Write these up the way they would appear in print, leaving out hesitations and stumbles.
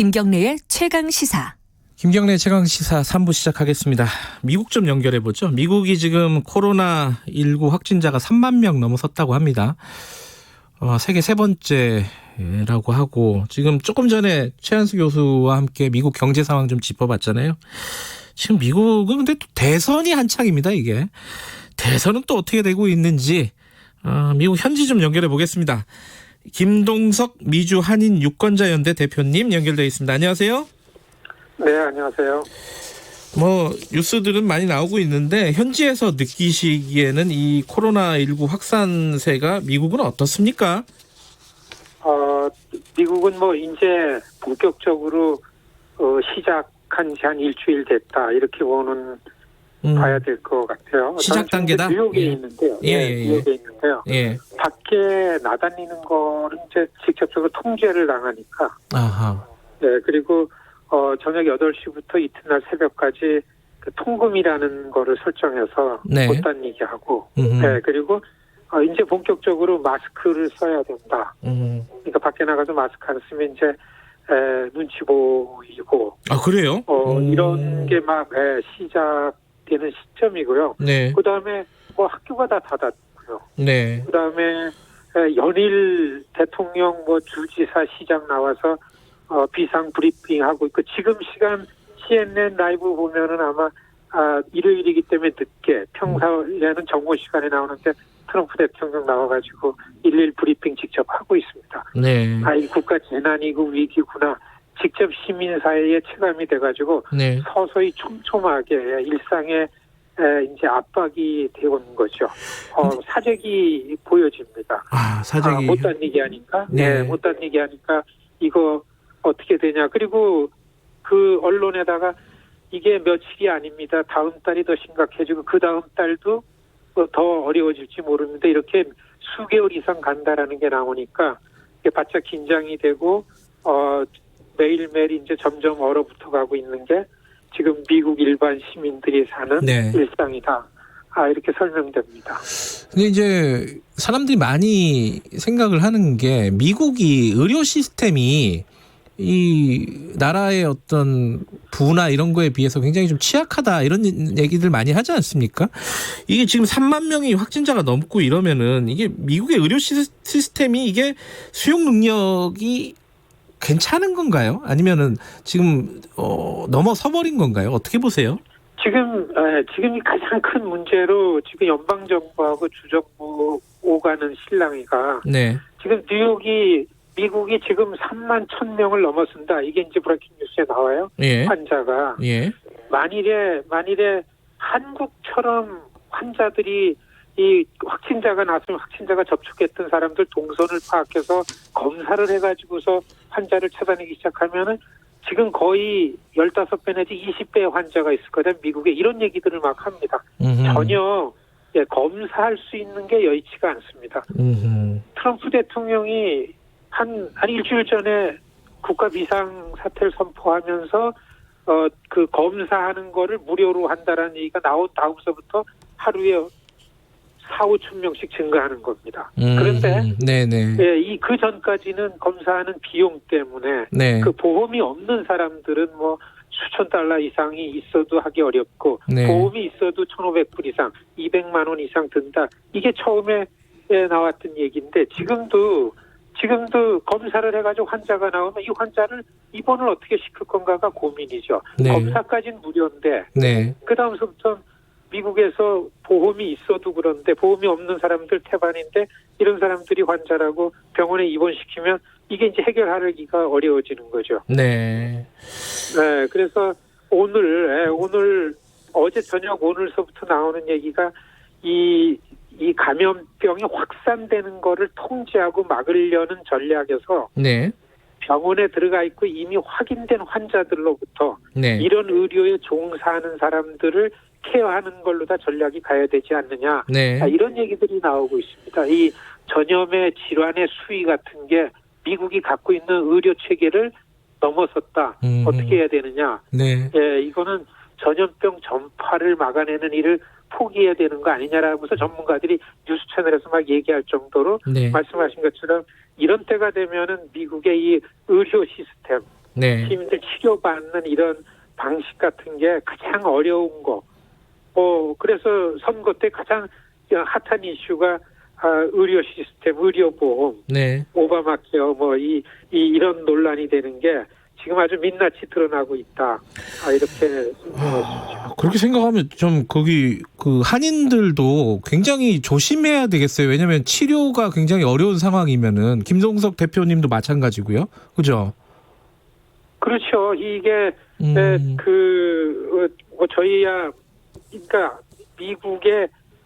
김경래의 최강시사. 김경래 최강시사 3부 시작하겠습니다. 미국 좀 연결해보죠. 미국이 지금 코로나19 확진자가 3만 명 넘어섰다고 합니다. 세계 세 번째라고 하고, 지금 조금 전에 최한수 교수와 함께 미국 경제 상황 좀 짚어봤잖아요. 지금 미국은 근데 또 대선이 한창입니다. 이게 대선은 또 어떻게 되고 있는지 미국 현지 좀 연결해 보겠습니다. 김동석 미주 한인 유권자연대 대표님 연결되어 있습니다. 안녕하세요. 네, 안녕하세요. 뉴스들은 많이 나오고 있는데 현지에서 느끼시기에는 이 코로나19 확산세가 미국은 어떻습니까? 미국은 이제 본격적으로 시작한 지 한 일주일 됐다 이렇게 보는 봐야 될 것 같아요. 시작 단계다. 뉴욕에 있는데요. 뉴욕에 있는데요. 예. 밖에 나다니는 거는 이제 직접적으로 통제를 당하니까. 아하. 네, 그리고 저녁 8시부터 이튿날 새벽까지 그 통금이라는 거를 설정해서 못 다니게 하고, 네, 그리고 이제 본격적으로 마스크를 써야 된다. 그러니까 밖에 나가서 마스크 안 쓰면 이제 눈치 보이고. 아, 그래요? 이런 게 막 시작되는 시점이고요. 네. 그 다음에 학교가 다 닫았고요. 네. 그 다음에 연일 대통령, 주지사, 시장 나와서 비상 브리핑하고 있고, 지금 시간 CNN 라이브 보면은 아마 일요일이기 때문에 늦게, 평소에는 정오 시간에 나오는데 트럼프 대통령 나와가지고 일일 브리핑 직접 하고 있습니다. 네. 이 국가 재난이고 위기구나. 직접 시민사회에 체감이 돼가지고 네. 서서히 촘촘하게 일상에 이제 압박이 되어오는 거죠. 사재기 보여집니다. 사재기. 못 다니게 하니까. 네. 못 다니게 하니까 이거 어떻게 되냐. 그리고 그 언론에다가 이게 며칠이 아닙니다. 다음 달이 더 심각해지고 그 다음 달도 더 어려워질지 모릅니다. 이렇게 수개월 이상 간다라는 게 나오니까 이게 바짝 긴장이 되고 매일매일 이제 점점 얼어붙어 가고 있는 게 지금 미국 일반 시민들이 사는 일상이다. 이렇게 설명됩니다. 근데 이제 사람들이 많이 생각을 하는 게 미국이 의료 시스템이 이 나라의 어떤 부나 이런 거에 비해서 굉장히 좀 취약하다 이런 얘기들 많이 하지 않습니까? 이게 지금 3만 명이 확진자가 넘고 이러면은 이게 미국의 의료 시스템이 이게 수용 능력이 괜찮은 건가요? 아니면은 지금 넘어서 버린 건가요? 어떻게 보세요? 지금이 가장 큰 문제로 지금 연방 정부하고 주정부 오가는 실랑이가 지금 미국이 지금 3만 1,000명을 넘어선다. 이게 이제 브레이킹 뉴스에 나와요. 환자가. 만일에 한국처럼 환자들이 이 확진자가 났으면 확진자가 접촉했던 사람들 동선을 파악해서 검사를 해가지고서 환자를 찾아내기 시작하면은 지금 거의 15배 내지 20배의 환자가 있을 거다. 미국에 이런 얘기들을 막 합니다. 전혀 검사할 수 있는 게 여의치가 않습니다. 트럼프 대통령이 한 일주일 전에 국가 비상사태를 선포하면서 그 검사하는 거를 무료로 한다라는 얘기가 나온 다음서부터 하루에 4-5천 명씩 증가하는 겁니다. 그런데 그 전까지는 검사하는 비용 때문에 그 보험이 없는 사람들은 수천 달러 이상이 있어도 하기 어렵고 보험이 있어도 1,500불 이상, 200만 원 이상 든다. 이게 처음에 나왔던 얘기인데 지금도 검사를 해가지고 환자가 나오면 이 환자를 입원을 어떻게 시킬 건가가 고민이죠. 검사까지는 무료인데 그 다음서부터 미국에서 보험이 있어도 그런데 보험이 없는 사람들 태반인데 이런 사람들이 환자라고 병원에 입원시키면 이게 이제 해결하기가 어려워지는 거죠. 그래서 오늘 어제 저녁 오늘서부터 나오는 얘기가 이 감염병이 확산되는 거를 통제하고 막으려는 전략에서 병원에 들어가 있고 이미 확인된 환자들로부터 이런 의료에 종사하는 사람들을 케어하는 걸로 다 전략이 가야 되지 않느냐. 이런 얘기들이 나오고 있습니다. 이 전염의 질환의 수위 같은 게 미국이 갖고 있는 의료 체계를 넘어섰다. 어떻게 해야 되느냐. 이거는 전염병 전파를 막아내는 일을 포기해야 되는 거 아니냐라고서 전문가들이 뉴스 채널에서 막 얘기할 정도로 말씀하신 것처럼 이런 때가 되면은 미국의 이 의료 시스템 네. 시민들 치료받는 이런 방식 같은 게 가장 어려운 거. 그래서 선거 때 가장 핫한 이슈가 의료 시스템, 의료보험, 네. 오바마 케어 이런 논란이 되는 게 지금 아주 민낯이 드러나고 있다. 이렇게 그렇게 생각하면 좀 거기 그 한인들도 굉장히 조심해야 되겠어요. 왜냐하면 치료가 굉장히 어려운 상황이면은 김동석 대표님도 마찬가지고요. 그죠? 그렇죠. 이게 저희야 그러니까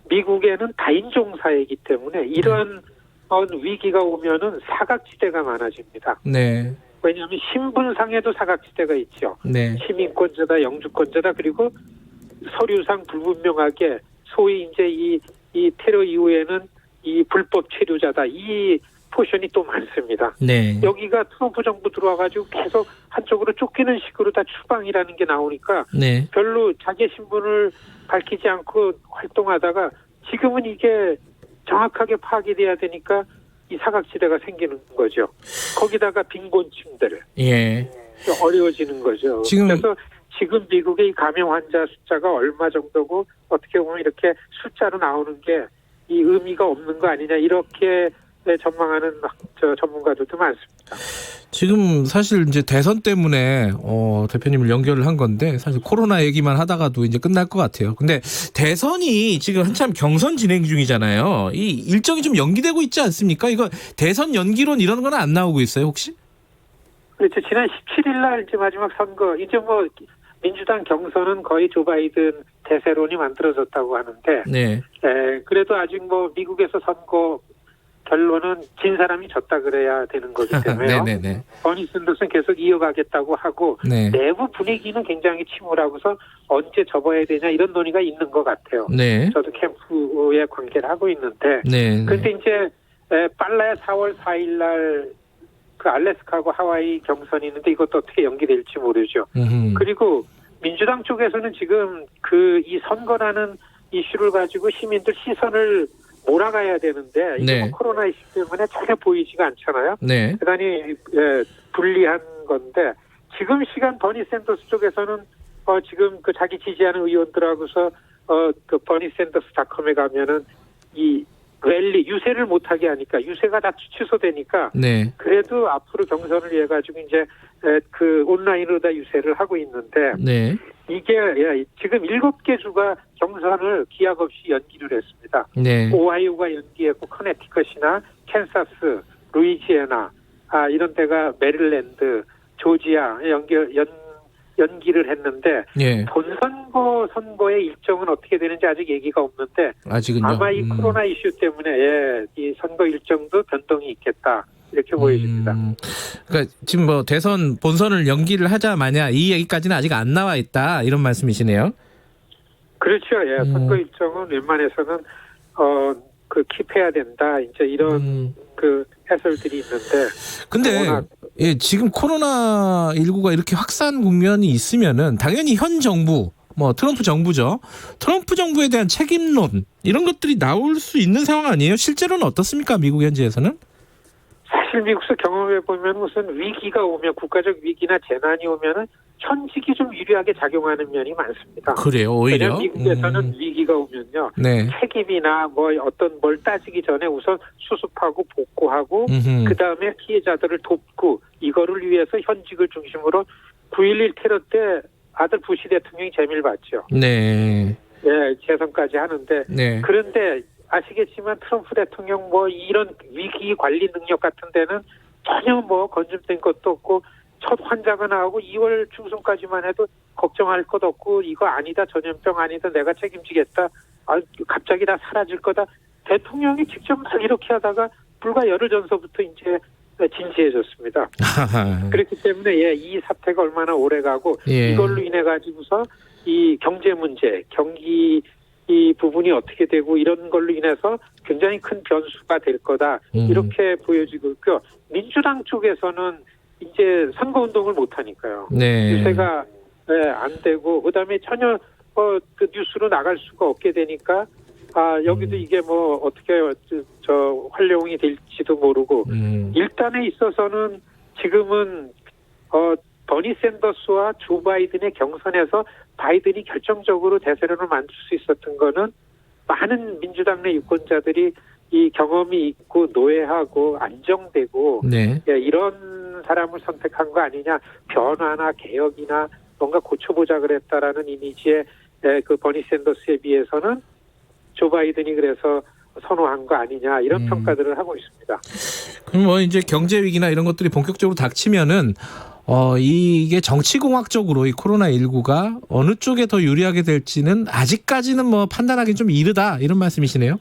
미국에는 다인종 사회이기 때문에 이런 위기가 오면은 사각지대가 많아집니다. 네. 왜냐하면 신분상에도 사각지대가 있죠. 네. 시민권자다, 영주권자다, 그리고 서류상 불분명하게 소위 이제 이 테러 이후에는 이 불법 체류자다. 이 포션이 또 많습니다. 네. 여기가 트럼프 정부 들어와가지고 계속 한쪽으로 쫓기는 식으로 다 추방이라는 게 나오니까 네. 별로 자기 신분을 밝히지 않고 활동하다가 지금은 이게 정확하게 파악이 돼야 되니까 이 사각지대가 생기는 거죠. 거기다가 빈곤층들 예. 어려워지는 거죠. 그래서 지금 미국의 이 감염 환자 숫자가 얼마 정도고 어떻게 보면 이렇게 숫자로 나오는 게 이 의미가 없는 거 아니냐 이렇게 전망하는 전문가들도 많습니다. 지금 사실 이제 대선 때문에 대표님을 연결을 한 건데 사실 코로나 얘기만 하다가도 이제 끝날 것 같아요. 근데 대선이 지금 한참 경선 진행 중이잖아요. 이 일정이 좀 연기되고 있지 않습니까? 이거 대선 연기론 이런 건 안 나오고 있어요, 혹시? 그렇죠. 지난 17일 날 이제 마지막 선거 이제 민주당 경선은 거의 조 바이든 대세론이 만들어졌다고 하는데, 네. 그래도 아직 미국에서 선거 결론은 진 사람이 졌다 그래야 되는 거기 때문에요. 네네네. 버니 샌더스는 계속 이어가겠다고 하고 네. 내부 분위기는 굉장히 침울하고서 언제 접어야 되냐 이런 논의가 있는 것 같아요. 네. 저도 캠프에 관계를 하고 있는데, 네. 그런데 이제 빨라야 4월 4일 날 그 알래스카하고 하와이 경선이 있는데 이것도 어떻게 연기될지 모르죠. 그리고 민주당 쪽에서는 지금 이 선거라는 이슈를 가지고 시민들 시선을 몰아가야 되는데 이게 네. 코로나 이슈 때문에 전혀 보이지가 않잖아요. 네. 대단히 불리한 건데 지금 시간 버니 샌더스 쪽에서는 지금 그 자기 지지하는 의원들하고서 그 버니 샌더스닷컴에 가면은 이 랠리 유세를 못하게 하니까 유세가 다 취소되니까 네. 그래도 앞으로 경선을 위해 가지고 이제 그 온라인으로 다 유세를 하고 있는데 네. 이게 지금 7개 주가 경선을 기약 없이 연기를 했습니다. 네. 오하이오가 연기했고 커네티컷이나 캔사스, 루이지애나 이런 데가 메릴랜드, 조지아 연기를 했는데 예. 본선거 선거의 일정은 어떻게 되는지 아직 얘기가 없는데 아직은요. 아마 이 코로나 이슈 때문에 이 선거 일정도 변동이 있겠다 이렇게 보여집니다. 그러니까 지금 대선 본선을 연기를 하자 마냐 이 얘기까지는 아직 안 나와 있다 이런 말씀이시네요. 그렇죠. 선거 일정은 웬만해서는 킵해야 된다 이제 이런 그 해설들이 있는데. 근데 지금 코로나19가 이렇게 확산 국면이 있으면은 당연히 현 정부 트럼프 정부죠. 트럼프 정부에 대한 책임론 이런 것들이 나올 수 있는 상황 아니에요? 실제로는 어떻습니까? 미국 현지에서는? 사실 미국에서 경험해 보면 무슨 위기가 오면 국가적 위기나 재난이 오면은 현직이 좀 유리하게 작용하는 면이 많습니다. 그래요, 오히려. 미국에서는 위기가 오면요, 네. 책임이나 어떤 뭘 따지기 전에 우선 수습하고 복구하고 그 다음에 피해자들을 돕고 이거를 위해서 현직을 중심으로 9.11 테러 때 아들 부시 대통령이 재미를 봤죠. 네. 재선까지 하는데 네. 그런데 아시겠지만 트럼프 대통령 이런 위기 관리 능력 같은 데는 전혀 건집된 것도 없고 첫 환자가 나오고 2월 중순까지만 해도 걱정할 것 없고 이거 아니다 전염병 아니다 내가 책임지겠다 갑자기 다 사라질 거다 대통령이 직접 막 이렇게 하다가 불과 열흘 전서부터 이제 진지해졌습니다. 그렇기 때문에 이 사태가 얼마나 오래 가고 이걸로 인해 가지고서 이 경제 문제 경기 이 부분이 어떻게 되고 이런 걸로 인해서 굉장히 큰 변수가 될 거다 이렇게 보여지고 있고요. 민주당 쪽에서는 이제 선거운동을 못하니까요. 네. 유세가 안 되고 그다음에 전혀 그 뉴스로 나갈 수가 없게 되니까 여기도 이게 어떻게 활용이 될지도 모르고 일단에 있어서는 지금은 버니 샌더스와 조 바이든의 경선에서 바이든이 결정적으로 대세론을 만들 수 있었던 거는 많은 민주당 내 유권자들이 이 경험이 있고 노예하고 안정되고 네. 이런 사람을 선택한 거 아니냐, 변화나 개혁이나 뭔가 고쳐보자 그랬다라는 이미지의 그 버니 샌더스에 비해서는 조 바이든이 그래서 선호한 거 아니냐, 이런 평가들을 하고 있습니다. 그럼 뭐 이제 경제 위기나 이런 것들이 본격적으로 닥치면은 이게 정치공학적으로 이 코로나19가 어느 쪽에 더 유리하게 될지는 아직까지는 뭐 판단하기 좀 이르다, 이런 말씀이시네요.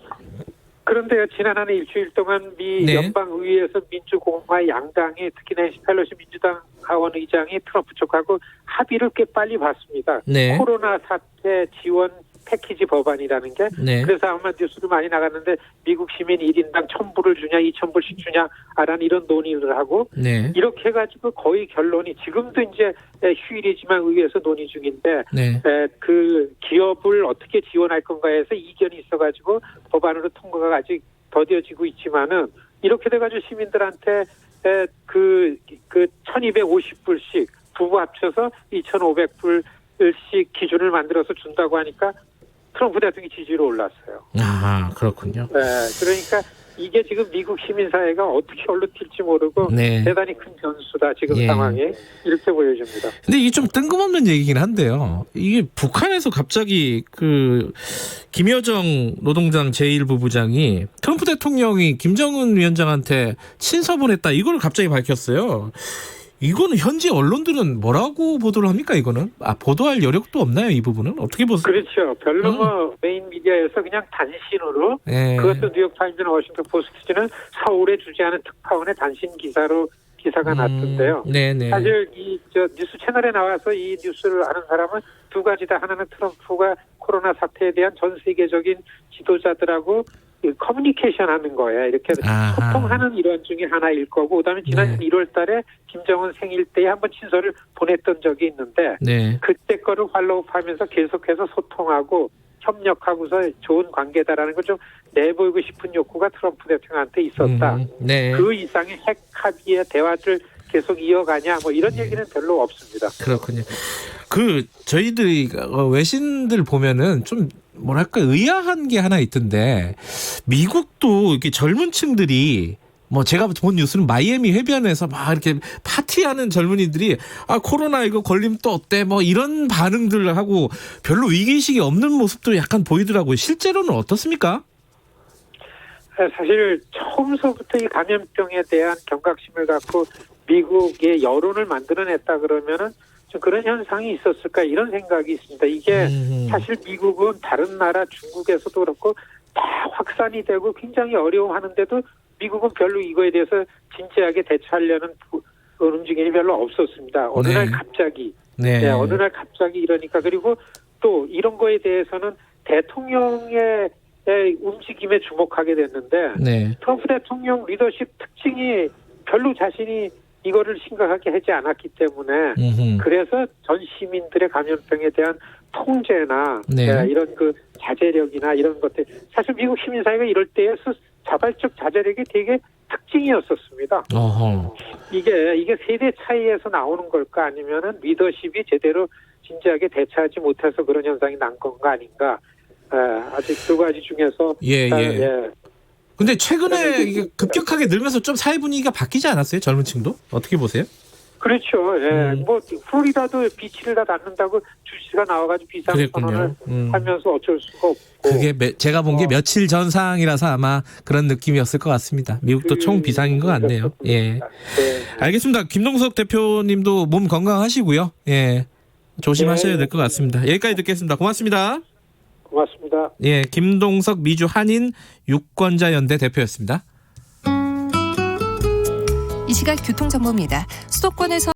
그런데요, 지난 한 일주일 동안 미 네. 연방의회에서 민주공화 양당이, 특히 낸시 펠로시 민주당 하원 의장이 트럼프 쪽하고 합의를 꽤 빨리 봤습니다. 네. 코로나 사태 지원 패키지 법안이라는 게. 네. 그래서 아마 뉴스로 많이 나갔는데 미국 시민 1인당 1,000불을 주냐 2,000불씩 주냐라는 이런 논의를 하고, 네. 이렇게 해가지고 거의 결론이, 지금도 이제 휴일이지만 의회에서 논의 중인데 네. 그 기업을 어떻게 지원할 건가에 해서 이견이 있어가지고 법안으로 통과가 아직 더뎌지고 있지만은, 이렇게 돼가지고 시민들한테 그 1,250불씩 부부 합쳐서 2,500불씩 기준을 만들어서 준다고 하니까 트럼프 대통령이 지지로 올랐어요. 아, 그렇군요. 네, 그러니까 이게 지금 미국 시민사회가 어떻게 얼룩튈지 모르고 네. 대단히 큰 변수다, 지금 예. 상황이. 이렇게 보여집니다. 근데 이게 좀 뜬금없는 얘기긴 한데요. 이게 북한에서 갑자기 그 김여정 노동당 제1부부장이 트럼프 대통령이 김정은 위원장한테 친서 보냈다, 이걸 갑자기 밝혔어요. 이거는 현지 언론들은 뭐라고 보도를 합니까? 이거는 보도할 여력도 없나요? 이 부분은 어떻게 보세요? 그렇죠. 별로 뭐 메인 미디어에서 그냥 단신으로, 네. 그것도 뉴욕타임즈나 워싱턴 포스트는 서울에 주재하는 특파원의 단신 기사가 났던데요. 네네. 사실 이 뉴스 채널에 나와서 이 뉴스를 아는 사람은 두 가지다. 하나는 트럼프가 코로나 사태에 대한 전 세계적인 지도자들하고 커뮤니케이션 하는 거예요. 이렇게 아하. 소통하는 일환 중에 하나일 거고, 그다음에 지난 네. 1월 달에 김정은 생일 때에 한번 친서를 보냈던 적이 있는데, 네. 그때 거를 팔로우하면서 계속해서 소통하고 협력하고서 좋은 관계다라는 걸 좀 내보이고 싶은 욕구가 트럼프 대통령한테 있었다. 네. 그 이상의 핵 합의의 대화를 계속 이어가냐, 뭐 이런 얘기는 별로 없습니다. 그렇군요. 저희들이 외신들 보면은 좀 뭐랄까 의아한 게 하나 있던데, 미국도 이렇게 젊은 층들이, 뭐 제가 본 뉴스는 마이애미 해변에서 막 이렇게 파티하는 젊은이들이 코로나 이거 걸리면 또 어때, 뭐 이런 반응들을 하고 별로 위기의식이 없는 모습도 약간 보이더라고요. 실제로는 어떻습니까? 사실 처음서부터 이 감염병에 대한 경각심을 갖고 미국의 여론을 만들어냈다 그러면은 좀 그런 현상이 있었을까, 이런 생각이 있습니다. 이게 사실 미국은 다른 나라 중국에서도 그렇고 다 확산이 되고 굉장히 어려워하는데도 미국은 별로 이거에 대해서 진지하게 대처하려는 움직임이 별로 없었습니다. 어느 날 갑자기, 어느 날 갑자기 이러니까. 그리고 또 이런 거에 대해서는 대통령의 움직임에 주목하게 됐는데, 트럼프 대통령 리더십 특징이 별로 자신이 이거를 심각하게 하지 않았기 때문에, 그래서 전 시민들의 감염병에 대한 통제나 이런 그 자제력이나 이런 것들, 사실 미국 시민사회가 이럴 때에 자발적 자제력이 되게 특징이었었습니다. 이게 세대 차이에서 나오는 걸까, 아니면은 리더십이 제대로 진지하게 대처하지 못해서 그런 현상이 난 건가 아닌가. 아직 두 가지 중에서. 근데 최근에 이게 급격하게 늘면서 좀 사회 분위기가 바뀌지 않았어요? 젊은 층도? 어떻게 보세요? 그렇죠. 뭐 플로리다도 비치를 다 닫는다고 주시가 나와가지고 비상선언을 하면서 어쩔 수가 없고. 그게 제가 본 게 며칠 전 상황이라서 아마 그런 느낌이었을 것 같습니다. 미국도 총 비상인 것 같네요. 예. 알겠습니다. 김동석 대표님도 몸 건강하시고요. 예. 조심하셔야 될 것 같습니다. 여기까지 듣겠습니다. 고맙습니다. 고맙습니다. 예, 김동석 미주 한인 유권자연대 대표였습니다. 이 시각 교통정보입니다. 수도권에서